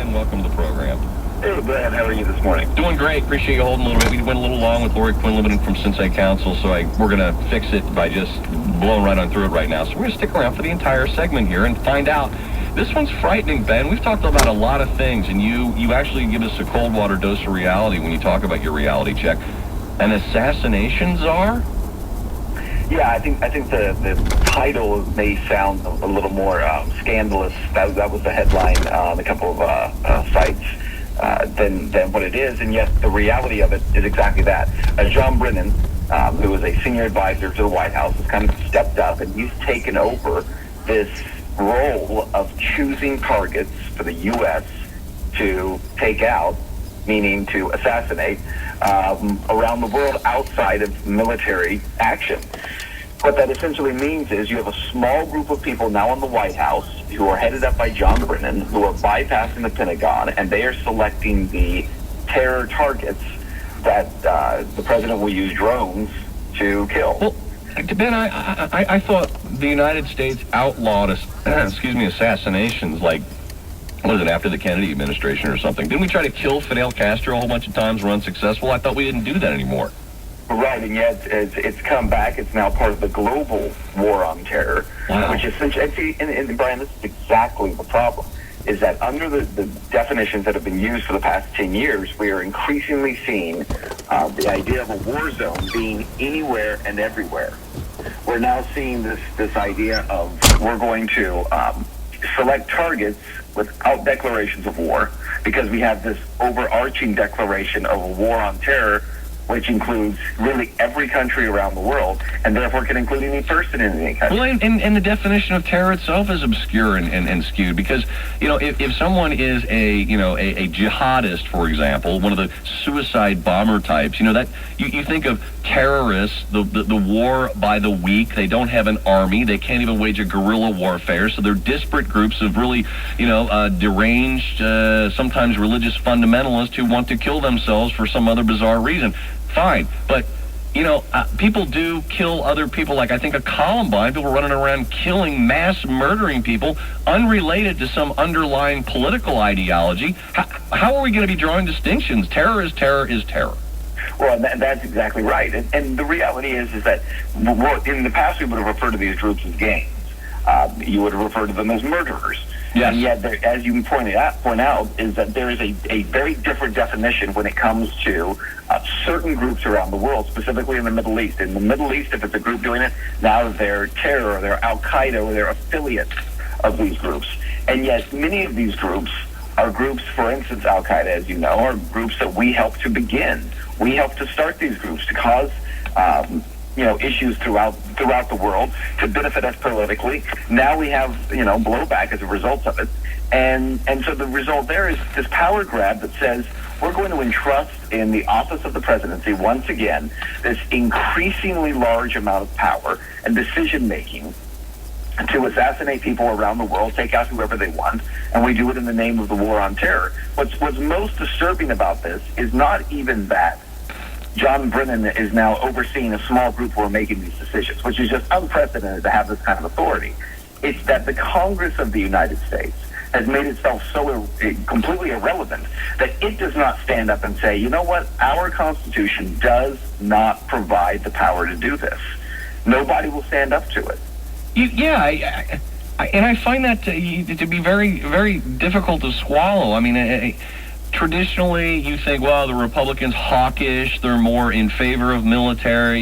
Ben, welcome to the program. Hey, Brad, how are you this morning? Doing great. Appreciate you holding a little bit. We went a little long with Lori Quinn Limited from Cincinnati Council, so we're going to fix it by just blowing right on through it right now. So we're going to stick around for the entire segment here and find out. This one's frightening, Ben. We've talked about a lot of things, and you actually give us a cold water dose of reality when you talk about your reality check. An assassination czar? Yeah, I think the title may sound a little more scandalous. That was the headline on a couple of sites than what it is, and yet the reality of it is exactly that. John Brennan, who is a senior advisor to the White House, has kind of stepped up, and he's taken over this role of choosing targets for the U.S. to take out, meaning to assassinate, around the world outside of military action. What that essentially means is you have a small group of people now in the White House who are headed up by John Brennan, who are bypassing the Pentagon, and they are selecting the terror targets that the president will use drones to kill. Well, Ben, I thought the United States outlawed, assassinations like, what is it, after the Kennedy administration or something? Didn't we try to kill Fidel Castro a whole bunch of times, were unsuccessful? I thought we didn't do that anymore. Right, and yet it's come back. It's now part of the global war on terror, wow. Which essentially, and Brian, this is exactly the problem, is that under the definitions that have been used for the past 10 years, we are increasingly seeing the idea of a war zone being anywhere and everywhere. We're now seeing this idea of we're going to select targets without declarations of war, because we have this overarching declaration of a war on terror, which includes really every country around the world, and therefore can include any person in any country. Well, and the definition of terror itself is obscure and skewed, because, if someone is a jihadist, for example, one of the suicide bomber types, that you think of terrorists, the war by the weak. They don't have an army. They can't even wage a guerrilla warfare, so they're disparate groups of really, deranged, sometimes religious fundamentalists who want to kill themselves for some other bizarre reason. Fine, but people do kill other people, like I think a Columbine, people running around killing, mass murdering people unrelated to some underlying political ideology. How are we going to be drawing distinctions? Terror is terror is terror. Well, that's exactly right. And the reality is that in the past we would have referred to these groups as gangs. You would have referred to them as murderers. Yes. And yet, as you point out, is that there is a very different definition when it comes to certain groups around the world, specifically in the Middle East. In the Middle East, if it's a group doing it, now they're terror, or they're Al-Qaeda, or they're affiliates of these groups. And yet, many of these groups are groups, for instance, Al-Qaeda, as you know, are groups that we helped to begin. We helped to start these groups to cause issues throughout the world to benefit us politically. Now we have, blowback as a result of it. And so the result there is this power grab that says we're going to entrust in the office of the presidency, once again, this increasingly large amount of power and decision-making to assassinate people around the world, take out whoever they want, and we do it in the name of the war on terror. What's most disturbing about this is not even that John Brennan is now overseeing a small group who are making these decisions, which is just unprecedented to have this kind of authority. It's that the Congress of the United States has made itself so completely irrelevant that it does not stand up and say, you know what, our Constitution does not provide the power to do this. Nobody will stand up to it. And I find that to be very, very difficult to swallow. I mean, traditionally, you think, well, the Republicans hawkish, they're more in favor of military,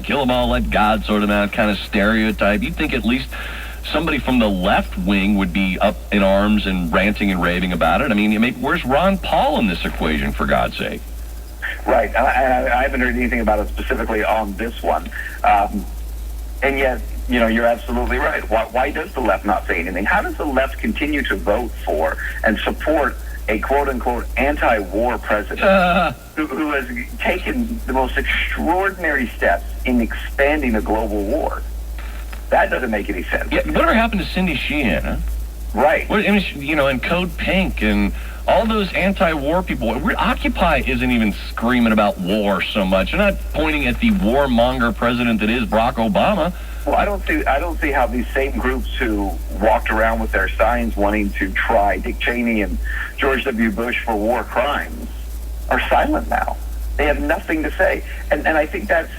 kill them all, let God sort them out, kind of stereotype. You'd think at least somebody from the left wing would be up in arms and ranting and raving about it. I mean, where's Ron Paul in this equation, for God's sake? Right. I haven't heard anything about it specifically on this one. And yet, you're absolutely right. Why does the left not say anything? How does the left continue to vote for and support a quote-unquote anti-war president who has taken the most extraordinary steps in expanding a global war? That doesn't make any sense. Yeah, whatever happened to Cindy Sheehan, huh? Right. And Code Pink and all those anti-war people. Occupy isn't even screaming about war so much. They're not pointing at the warmonger president that is Barack Obama. Well, I don't see how these same groups who walked around with their signs wanting to try Dick Cheney and George W. Bush for war crimes are silent now. They have nothing to say. And I think that's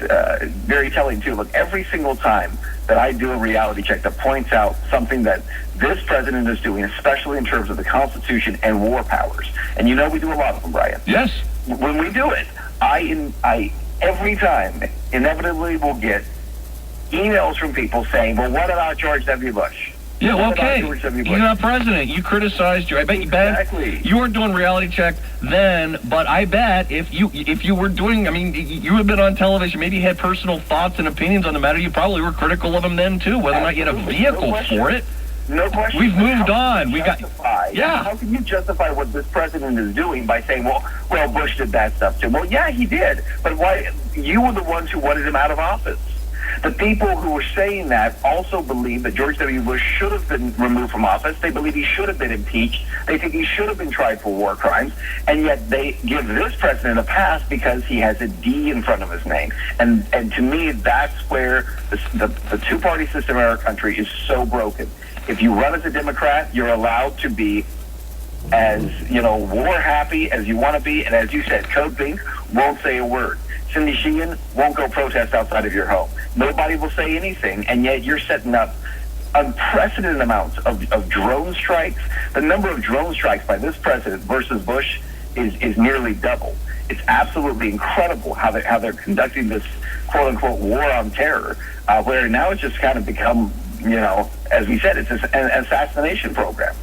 very telling, too. Look, every single time that I do a reality check that points out something that this president is doing, especially in terms of the Constitution and war powers, and you know we do a lot of them, Brian. Yes. When we do it, I every time inevitably will get emails from people saying, well, what about George W. Bush? Yeah, well, What about okay. George W. Bush? You're not president. You criticized. I bet you, Ben, Exactly. you weren't doing reality check then. But I bet if you were doing, I mean, you had been on television. Maybe you had personal thoughts and opinions on the matter. You probably were critical of him then too. Whether or not you had a vehicle for it. No question. We've moved on. We got. Yeah. How can you justify what this president is doing by saying, well, Bush did that stuff too? Well, yeah, he did. But why? You were the ones who wanted him out of office. The people who were saying that also believe that George W. Bush should have been removed from office. They believe he should have been impeached. They think he should have been tried for war crimes. And yet they give this president a pass because he has a D in front of his name. And to me, that's where the two-party system in our country is so broken. If you run as a Democrat, you're allowed to be as, war happy as you want to be. And as you said, Code Pink won't say a word. Cindy Sheehan won't go protest outside of your home. Nobody will say anything, and yet you're setting up unprecedented amounts of drone strikes. The number of drone strikes by this president versus Bush is nearly double. It's absolutely incredible how they're conducting this quote-unquote war on terror, where now it's just kind of become, as we said, it's an assassination program.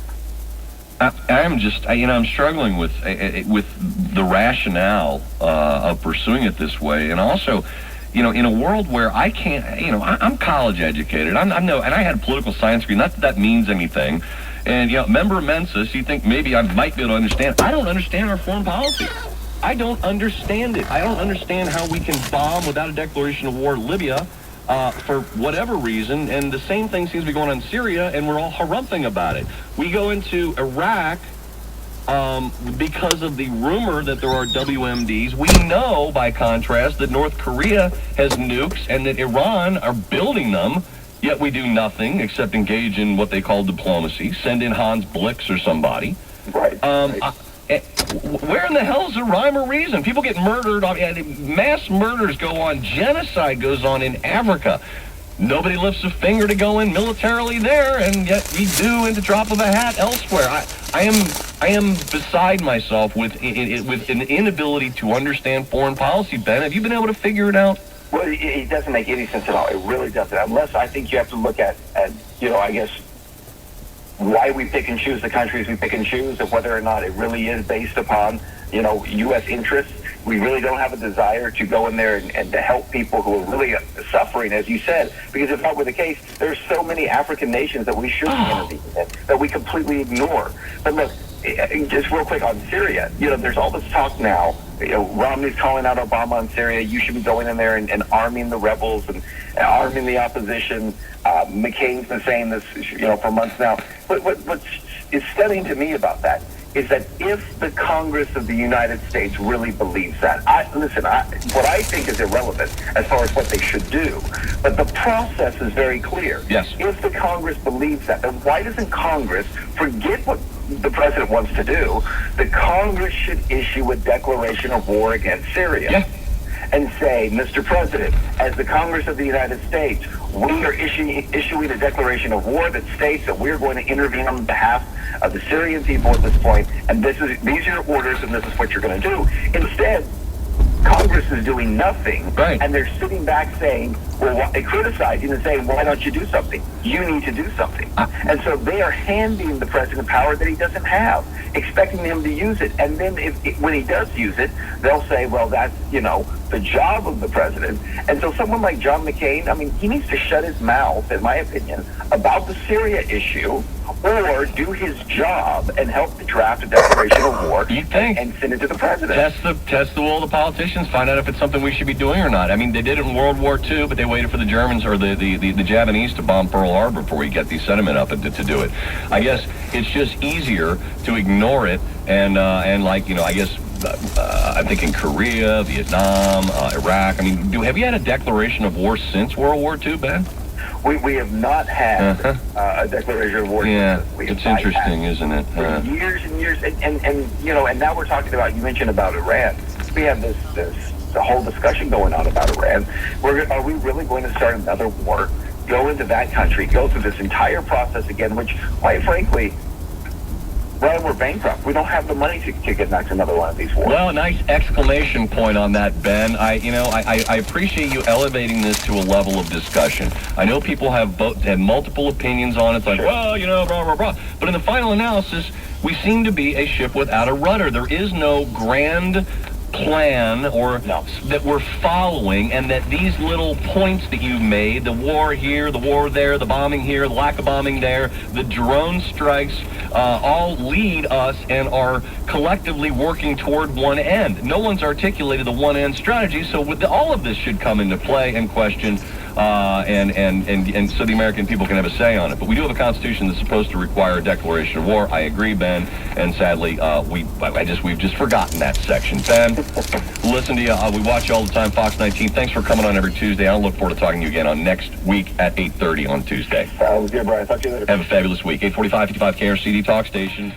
I'm struggling with the rationale of pursuing it this way, and also, in a world where I can't, I'm college educated. And I had a political science degree. Not that means anything. And member mensis, you think maybe I might be able to understand. I don't understand our foreign policy. I don't understand it. I don't understand how we can bomb without a declaration of war Libya. For whatever reason, and the same thing seems to be going on in Syria, and we're all harumphing about it. We go into Iraq because of the rumor that there are WMDs. We know, by contrast, that North Korea has nukes and that Iran are building them, yet we do nothing except engage in what they call diplomacy, send in Hans Blix or somebody. Right. Where in the hell is the rhyme or reason? People get murdered. Mass murders go on. Genocide goes on in Africa. Nobody lifts a finger to go in militarily there, and yet we do in the drop of a hat elsewhere. I am beside myself with an inability to understand foreign policy, Ben. Have you been able to figure it out? Well, it doesn't make any sense at all. It really doesn't. Unless I think you have to look at I guess, why we pick and choose the countries we pick and choose, and whether or not it really is based upon, U.S. interests. We really don't have a desire to go in there and to help people who are really suffering, as you said, because if that were the case, there's so many African nations that we should be intervening in that we completely ignore. But look, just real quick on Syria, there's all this talk now. Romney's calling out Obama on Syria. You should be going in there and arming the rebels and arming the opposition. McCain's been saying this, for months now. But what's stunning to me about that is that if the Congress of the United States really believes that, what I think is irrelevant as far as what they should do, but the process is very clear. Yes. If the Congress believes that, then why doesn't Congress forget what the president wants to do? The Congress should issue a declaration of war against Syria. Yeah. And say, Mr. President, as the Congress of the United States, we are issuing a declaration of war that states that we're going to intervene on behalf of the Syrian people at this point, and these are your orders, and this is what you're going to do. Instead, Congress is doing nothing, right, and they're sitting back saying, criticizing and saying, why don't you do something? You need to do something. And so they are handing the president power that he doesn't have, expecting him to use it. And then when he does use it, they'll say, well, that's, the job of the president. And so someone like John McCain, he needs to shut his mouth, in my opinion, about the Syria issue, or do his job and help to draft a declaration of war and send it to the president. Test the will of the politicians, find out if it's something we should be doing or not. They did it in World War II, but they waited for the Germans or the Japanese to bomb Pearl Harbor before we get the sentiment up to do it. I guess it's just easier to ignore it and I guess I'm thinking Korea, Vietnam, Iraq. Have you had a declaration of war since World War II, Ben? We have not had a declaration of war. Yeah, it's interesting, isn't it? For years and years, and you know, and now we're talking about. You mentioned about Iran. We have this the whole discussion going on about Iran. Are we really going to start another war? Go into that country, go through this entire process again, which, quite frankly, well, we're bankrupt. We don't have the money to get next another one of these wars. Well, nice exclamation point on that, Ben. I appreciate you elevating this to a level of discussion. I know people have multiple opinions on it. It's like, well, you know, blah, blah, blah. But in the final analysis, we seem to be a ship without a rudder. There is no grand plan that we're following, and that these little points that you've made, the war here, the war there, the bombing here, the lack of bombing there, the drone strikes, all lead us and are collectively working toward one end. No one's articulated the one end strategy, so all of this should come into play and question, and so the American people can have a say on it. But we do have a Constitution that's supposed to require a declaration of war. I agree, Ben, and sadly, we've just forgotten that section. Ben, listen to you. We watch you all the time, Fox 19. Thanks for coming on every Tuesday. I'll look forward to talking to you again on next week at 8:30 on Tuesday. Sounds good, Brian. Talk to you later. Have a fabulous week. 845 55 KRCD Talk Station.